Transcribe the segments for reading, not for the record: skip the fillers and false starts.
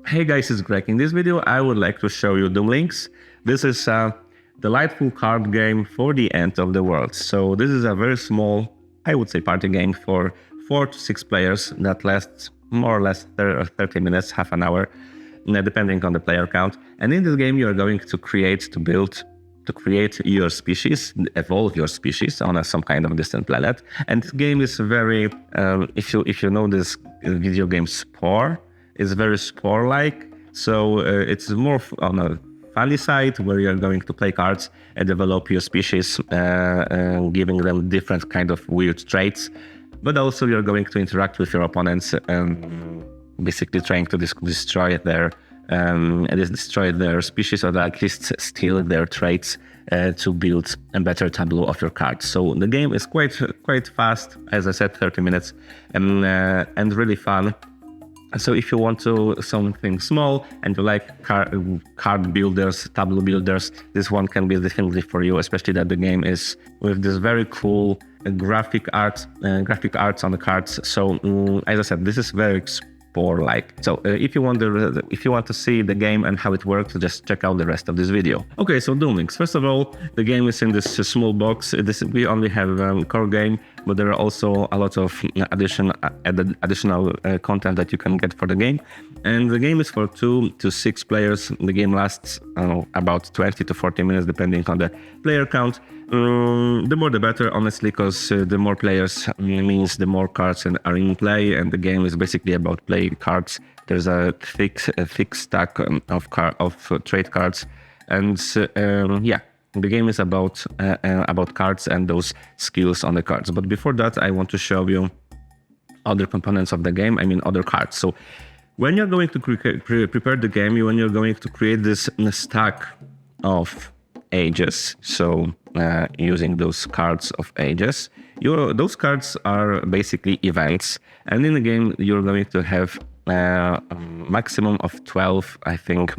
Hey guys, it's Greg. In this video, I would like to show you Doomlings. This is a delightful card game for the end of the world. So this is a very small, I would say, party game for 4 to 6 players that lasts more or less 30 minutes, half an hour, depending on the player count. And in this game, you are going to create your species, evolve your species on some kind of distant planet. And this game is very, if you know this video game Spore, it's very Spore-like. So it's more on a funny side where you're going to play cards and develop your species, giving them different kind of weird traits. But also you're going to interact with your opponents, basically trying to destroy their species, or at least steal their traits to build a better tableau of your cards. So the game is quite fast, as I said, 30 minutes, and really fun. So if you want to something small and you like card builders, tableau builders, this one can be definitely for you, especially that the game is with this very cool graphic arts on the cards. So as I said, this is very Spore-like. So if you want to see the game and how it works, just check out the rest of this video. Okay, so Doomlings. First of all, the game is in this small box. We only have core game, but there are also a lot of additional content that you can get for the game. And the game is for 2 to 6 players. The game lasts about 20 to 40 minutes, depending on the player count. The more the better, honestly, because the more players means the more cards are in play, and the game is basically about playing cards. There's a thick stack of trade cards, and yeah, the game is about cards and those skills on the cards. But before that, I want to show you other components of the game. I mean, other cards. So when you're going to prepare the game, when you're going to create this stack of ages, so using those cards of ages, those cards are basically events, and in the game you're going to have a maximum of 12, I think,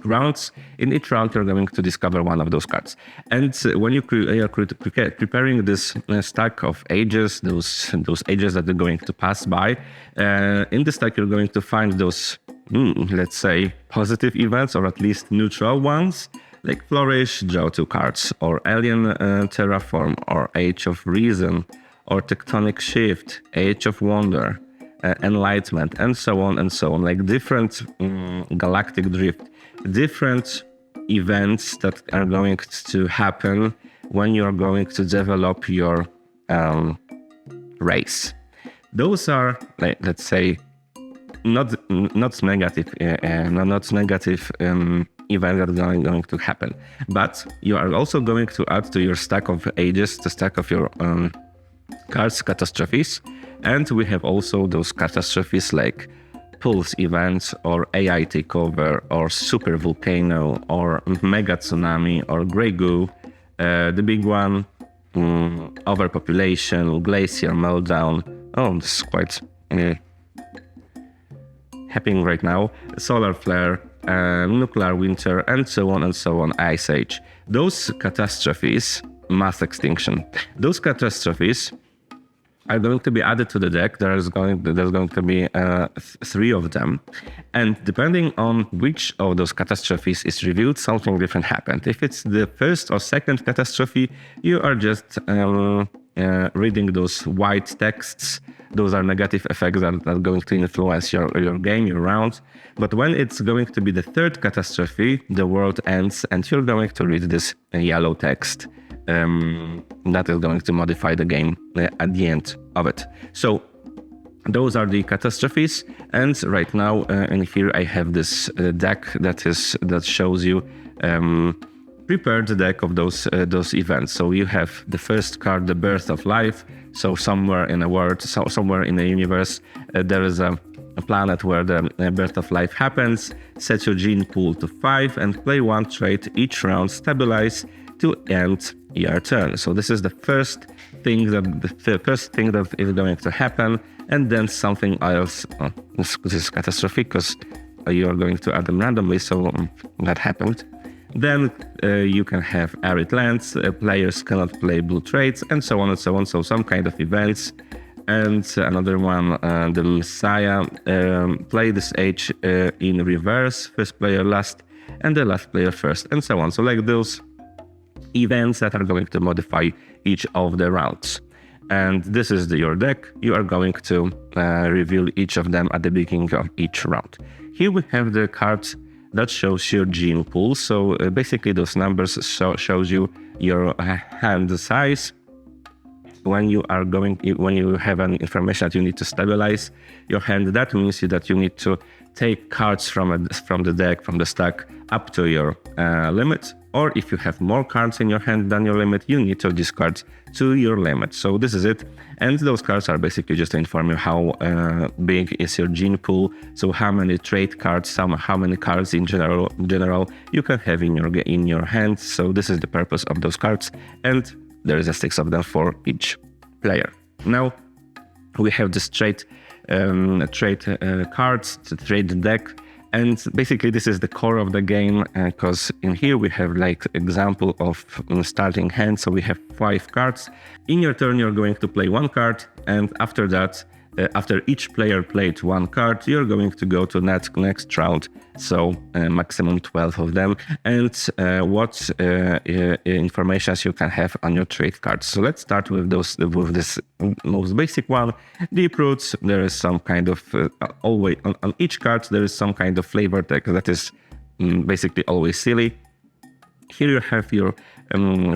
rounds. In each round you're going to discover one of those cards, and when you're preparing this stack of ages, those ages that are going to pass by, in the stack you're going to find those let's say positive events, or at least neutral ones, like Flourish, draw 2 cards, or Alien Terraform, or Age of Reason, or Tectonic Shift, Age of Wonder, Enlightenment, and so on and so on. Like different galactic drift, different events that are going to happen when you're going to develop your race. Those are, like, let's say, not negative event that are going to happen, but you are also going to add to your stack of ages, the stack of your cards, catastrophes, and we have also those catastrophes like pulse events, or AI takeover, or super volcano, or mega tsunami, or grey goo, the big one, overpopulation, glacier meltdown. Oh, this is quite happening right now. Solar flare, nuclear winter, and so on, ice age. Those catastrophes, mass extinction, those catastrophes are going to be added to the deck. There's going to be 3 of them, and depending on which of those catastrophes is revealed, something different happened. If it's the first or second catastrophe, you are just reading those white texts. Those are negative effects that are going to influence your game, your round. But when it's going to be the third catastrophe, the world ends, and you're going to read this yellow text that is going to modify the game at the end of it. So those are the catastrophes, and right now in here I have this deck that shows you prepare the deck of those events. So you have the first card, the birth of life. So somewhere in a world, somewhere in the universe, there is a planet where the birth of life happens. Set your gene pool to 5 and play 1 trait each round. Stabilize to end your turn. So this is the first thing that is going to happen, and then something else. This is catastrophic because you are going to add them randomly. So that happened. Then you can have arid lands, players cannot play blue traits, and so on and so on. So some kind of events And another one, the Messiah, play this age in reverse, first player last, and the last player first, and so on. So like those events that are going to modify each of the rounds. And this is your deck. You are going to reveal each of them at the beginning of each round. Here we have the cards that shows your gene pool. So basically those numbers shows you your hand size. When you have an information that you need to stabilize your hand, that means that you need to take cards from the deck, from the stack, up to your limit. Or if you have more cards in your hand than your limit, you need to discard to your limit. So this is it. And those cards are basically just to inform you how big is your gene pool. So how many trade cards, how many cards in general you can have in your hand. So this is the purpose of those cards. And there is 6 of them for each player. Now we have this trade cards, the trade deck, and basically this is the core of the game because in here we have like example of starting hand. So we have 5 cards. In your turn, you're going to play 1 card, and after that, after each player played 1 card, you're going to go to next round. So maximum 12 of them, and what information you can have on your trade cards. So let's start with this most basic one, deep roots. There is some kind of always on each card there is some kind of flavor text that is basically always silly. Here you have your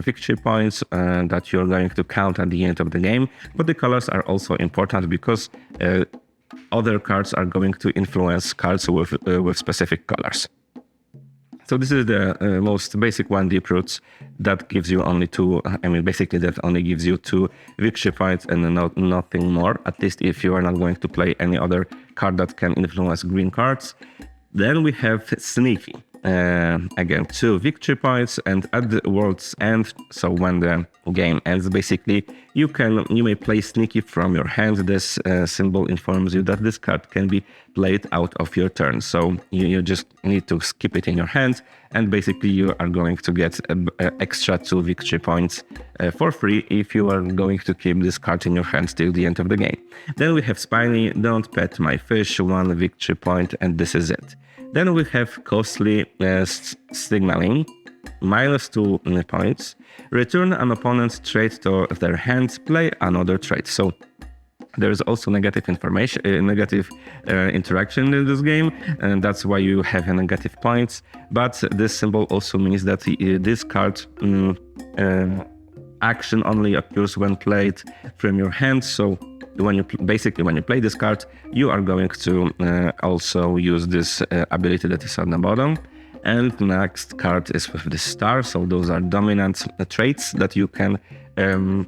victory points that you're going to count at the end of the game, but the colors are also important because other cards are going to influence cards with specific colors. So this is the most basic one, deep roots, that gives you only 2. Basically that only gives you 2 victory points and nothing more. At least if you are not going to play any other card that can influence green cards. Then we have sneaky. Again, 2 victory points, and at the world's end, so when the game ends, basically you may play sneaky from your hand. This symbol informs you that this card can be played out of your turn. So you just need to keep it in your hand, and basically you are going to get extra 2 victory points for free if you are going to keep this card in your hand till the end of the game. Then we have spiny, don't pet my fish, 1 victory point, and this is it. Then we have costly signaling, -2 points. Return an opponent's trade to their hand, play another trade. So there is also negative information, negative interaction in this game, and that's why you have negative points. But this symbol also means that this card action only occurs when played from your hand. So when you play this card, you are going to also use this ability that is on the bottom. And next card is with the star. So those are dominant traits that you can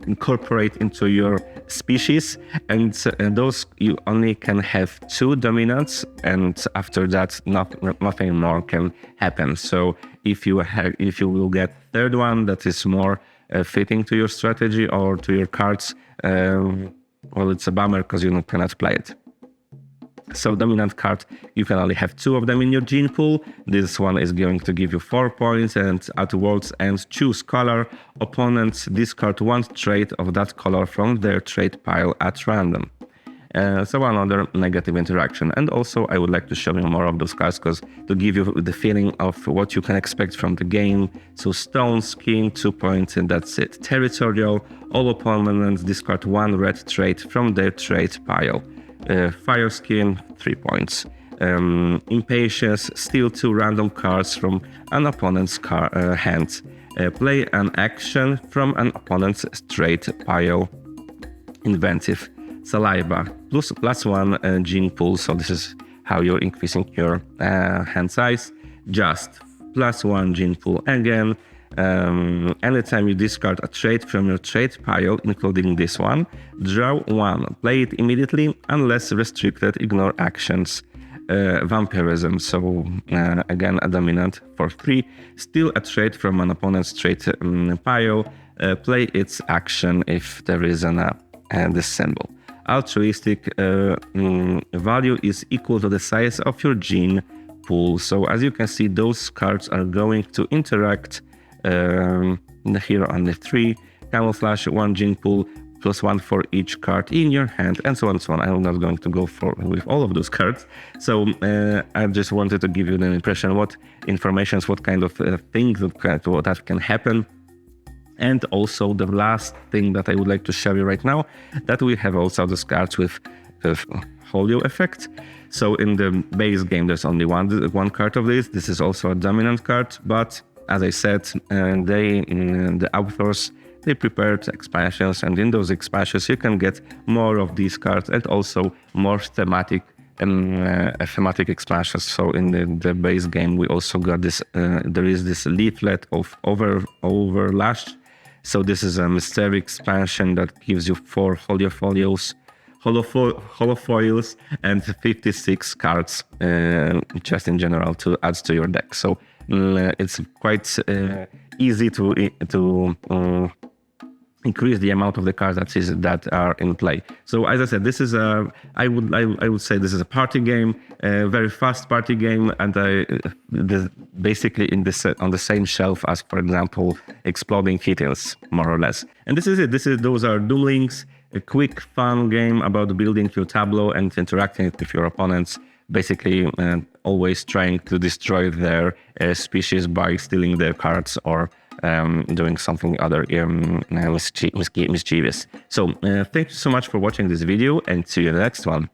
incorporate into your species, and those you only can have 2 dominants, and after that nothing more can happen. So if you will get 3rd one that is more fitting to your strategy or to your cards, well, it's a bummer because you cannot play it. So dominant card, you can only have 2 of them in your gene pool. This one is going to give you 4 points, and at world's end, choose color. Opponents discard 1 trait of that color from their trait pile at random. So another negative interaction. And also I would like to show you more of those cards to give you the feeling of what you can expect from the game. So stone, skin, 2 points, and that's it. Territorial, all opponents discard 1 red trait from their trait pile. Fire skin, 3 points. Impatience, steal 2 random cards from an opponent's hand. Play an action from an opponent's trait pile. Inventive, saliva, +1 gene pool, so this is how you're increasing your hand size. Just, +1 gene pool again. Anytime you discard a trait from your trait pile, including this one, draw 1. Play it immediately unless restricted, ignore actions. Vampirism, so again a dominant for 3. Steal a trait from an opponent's trait pile. Play its action if there is this symbol. Altruistic, value is equal to the size of your gene pool. So as you can see, those cards are going to interact. Here on the 3. Camouflage, 1 gene pool. +1 for each card in your hand, and so on and so on. I'm not going to go with all of those cards. So I just wanted to give you an impression what information, what kind of things that can happen. And also the last thing that I would like to show you right now, that we have also those cards with folio effect. So in the base game, there's only one card of this. This is also a dominant card, but as I said, the authors, they prepared expansions, and in those expansions you can get more of these cards and also more thematic expansions. So in the base game, we also got this. There is this leaflet of Overlash. So this is a mystery expansion that gives you 4 holofoils and 56 cards just in general to add to your deck. So it's quite easy to increase the amount of the cards that are in play. So as I said, this is I would say this is a party game, a very fast party game, and basically on the same shelf as, for example, Exploding Kittens, more or less. And this is it. Those are Doomlings, a quick, fun game about building your tableau and interacting with your opponents. Basically, always trying to destroy their species by stealing their cards or doing something other mischievous. So thank you so much for watching this video, and see you in the next one.